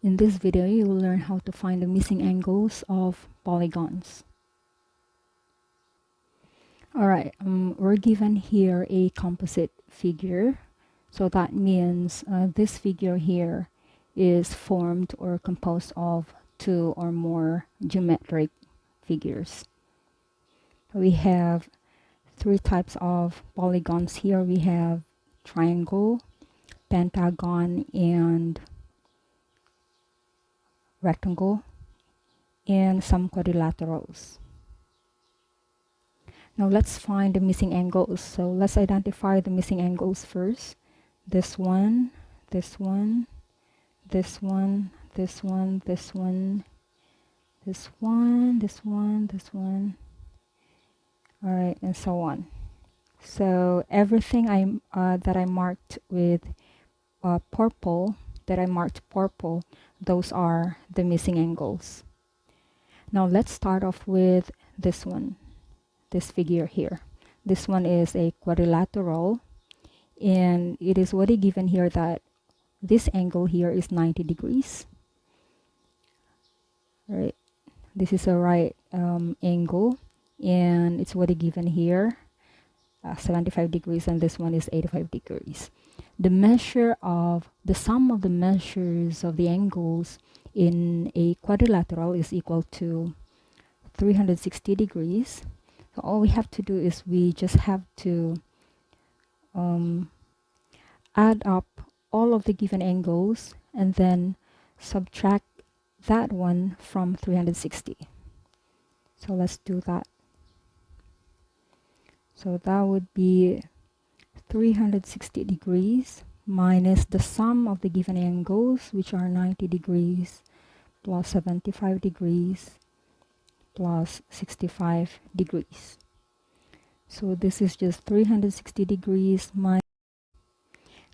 In this video, you will learn how to find the missing angles of polygons. Alright, we're given here a composite figure. So that means this figure here is formed or composed of two or more geometric figures. We have three types of polygons here. We have triangle, pentagon, and rectangle, and some quadrilaterals. Now let's find the missing angles. So let's identify the missing angles first. This one, this one, this one, this one, this one, this one, this one, this one. Alright, and so on. So everything that I marked with purple, those are the missing angles. Now let's start off with this one, this figure here. This one is a quadrilateral, and it is already given here that this angle here is 90 degrees. Right, this is a right angle, and it's already given here 75 degrees, and this one is 85 degrees. The sum of the measures of the angles in a quadrilateral is equal to 360 degrees. So all we have to do is we just have to add up all of the given angles and then subtract that one from 360. So let's do that. So that would be 360 degrees minus the sum of the given angles, which are 90 degrees plus 75 degrees plus 65 degrees. So this is just 360 degrees minus,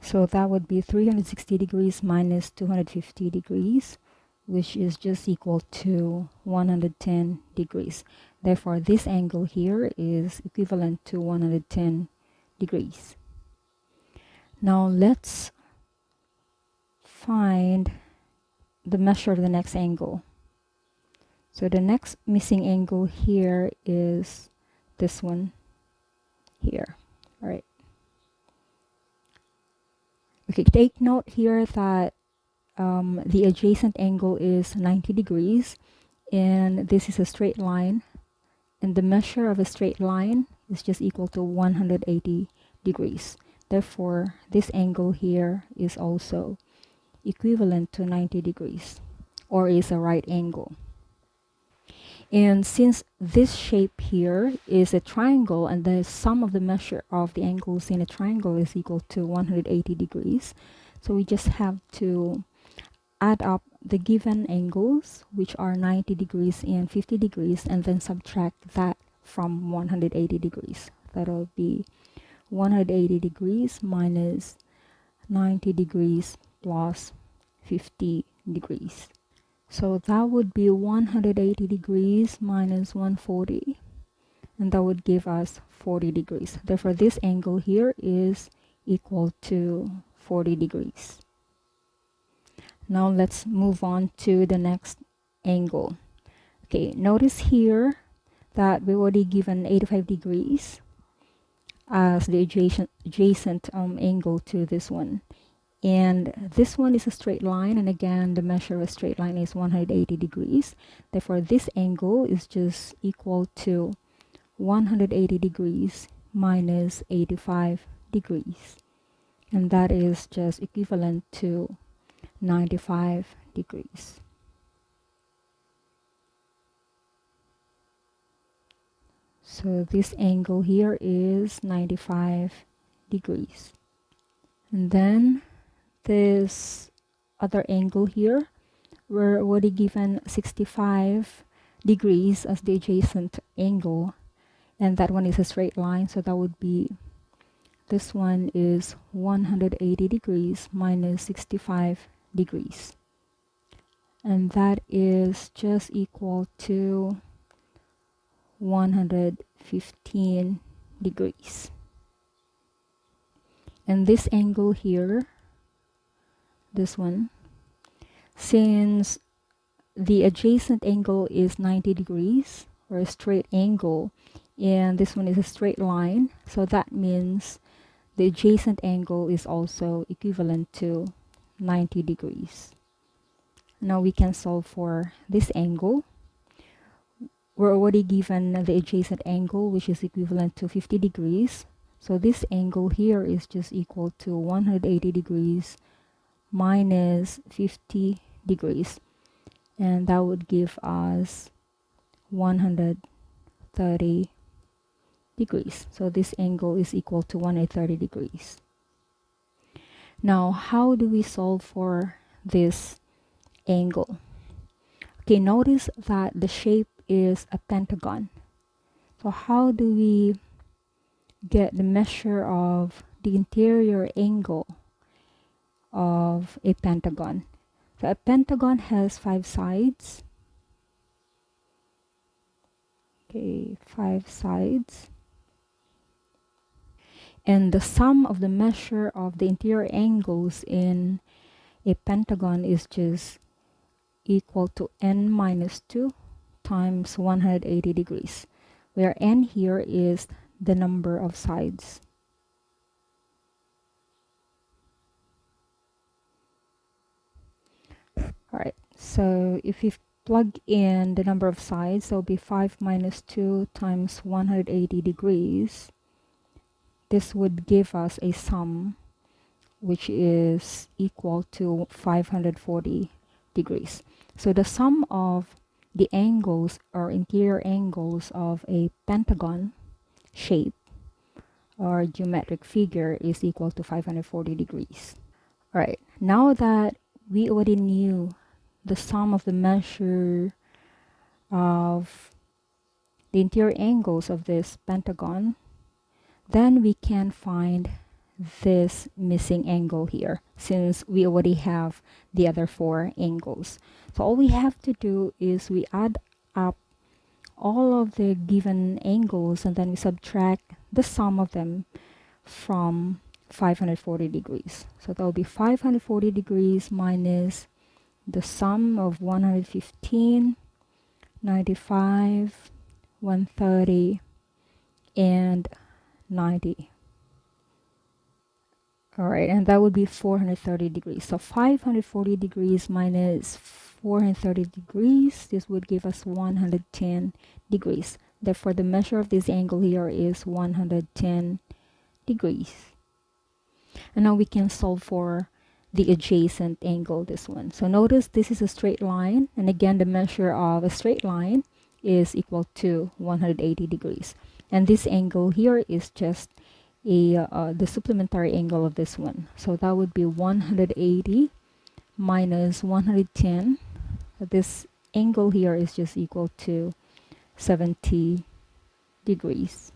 so that would be 360 degrees minus 250 degrees, which is just equal to 110 degrees. Therefore, this angle here is equivalent to 110 degrees. Now let's find the measure of the next angle. So the next missing angle here is this one here. All right. Okay, take note here that the adjacent angle is 90 degrees, and this is a straight line, and the measure of a straight line is just equal to 180 degrees. Therefore, this angle here is also equivalent to 90 degrees, or is a right angle. And since this shape here is a triangle, and the sum of the measure of the angles in a triangle is equal to 180 degrees, so we just have to add up the given angles, which are 90 degrees and 50 degrees, and then subtract that from 180 degrees. That'll be 180 degrees minus 90 degrees plus 50 degrees. So that would be 180 degrees minus 140, and that would give us 40 degrees. Therefore, this angle here is equal to 40 degrees. Now let's move on to the next angle. Okay, notice here that we already given 85 degrees as the adjacent angle to this one. And this one is a straight line, and again the measure of a straight line is 180 degrees. Therefore, this angle is just equal to 180 degrees minus 85 degrees, and that is just equivalent to 95 degrees. So this angle here is 95 degrees. And then this other angle here, we're already given 65 degrees as the adjacent angle, and that one is a straight line, so that would be, this one is 180 degrees minus 65 degrees, and that is just equal to 115 degrees. And this angle here, this one, Since the adjacent angle is 90 degrees, or a straight angle, and this one is a straight line, so that means the adjacent angle is also equivalent to 90 degrees. Now we can solve for this angle. We're already given the adjacent angle, which is equivalent to 50 degrees. So this angle here is just equal to 180 degrees minus 50 degrees. And that would give us 130 degrees. So this angle is equal to 130 degrees. Now, how do we solve for this angle? Okay, notice that the shape is a pentagon. So how do we get the measure of the interior angle of a pentagon? So a pentagon has 5 sides. Okay, 5 sides. And the sum of the measure of the interior angles in a pentagon is just equal to n minus 2 times 180 degrees, where n here is the number of sides. Alright, so if we plug in the number of sides, that'll be 5 minus 2 times 180 degrees. This would give us a sum which is equal to 540 degrees. So the sum of the angles or interior angles of a pentagon shape or geometric figure is equal to 540 degrees. All right, now that we already knew the sum of the measure of the interior angles of this pentagon, then we can find this missing angle here, since we already have the other 4 angles. So all we have to do is we add up all of the given angles and then we subtract the sum of them from 540 degrees. So that will be 540 degrees minus the sum of 115, 95, 130, and 90. Alright, and that would be 430 degrees. So 540 degrees minus 430 degrees, this would give us 110 degrees. Therefore, the measure of this angle here is 110 degrees. And now we can solve for the adjacent angle, this one. So notice this is a straight line, and again the measure of a straight line is equal to 180 degrees. And this angle here is just the supplementary angle of this one. So that would be 180 minus 110. This angle here is just equal to 70 degrees.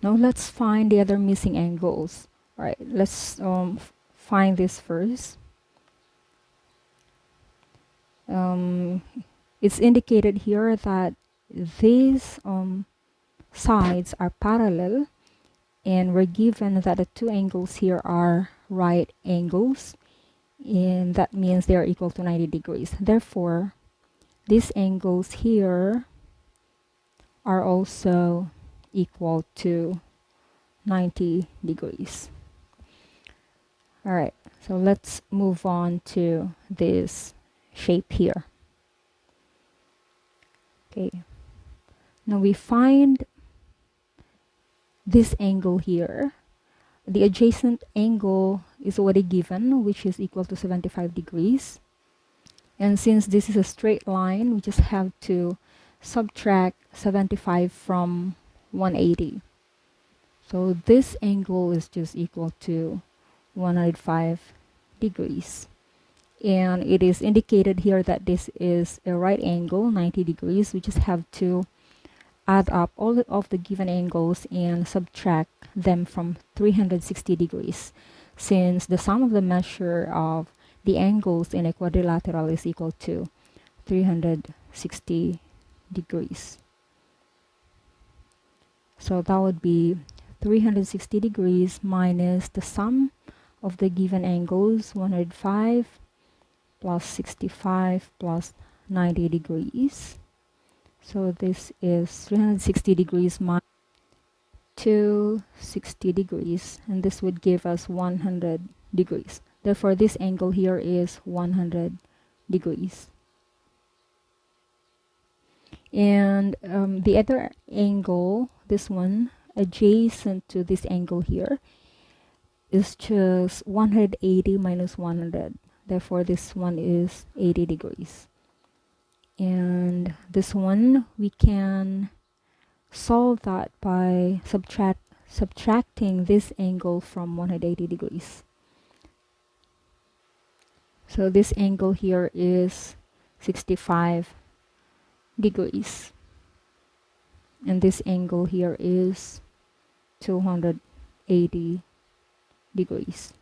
Now let's find the other missing angles. All right, let's find this first. It's indicated here that these sides are parallel, and we're given that the 2 angles here are right angles, and that means they are equal to 90 degrees. Therefore, these angles here are also equal to 90 degrees. All right, so let's move on to this shape here. Okay, now we find this angle here. The adjacent angle is already given, which is equal to 75 degrees. And since this is a straight line, we just have to subtract 75 from 180. So this angle is just equal to 105 degrees. And it is indicated here that this is a right angle, 90 degrees. We just have to add up all of the given angles and subtract them from 360 degrees, since the sum of the measure of the angles in a quadrilateral is equal to 360 degrees. So that would be 360 degrees minus the sum of the given angles, 105, plus 65 plus 90 degrees. So this is 360 degrees minus 260 degrees, and this would give us 100 degrees. Therefore, this angle here is 100 degrees. And the other angle, this one, adjacent to this angle here, is just 180 minus 100. Therefore, this one is 80 degrees. And this one, we can solve that by subtracting this angle from 180 degrees. So this angle here is 65 degrees. And this angle here is 280 degrees.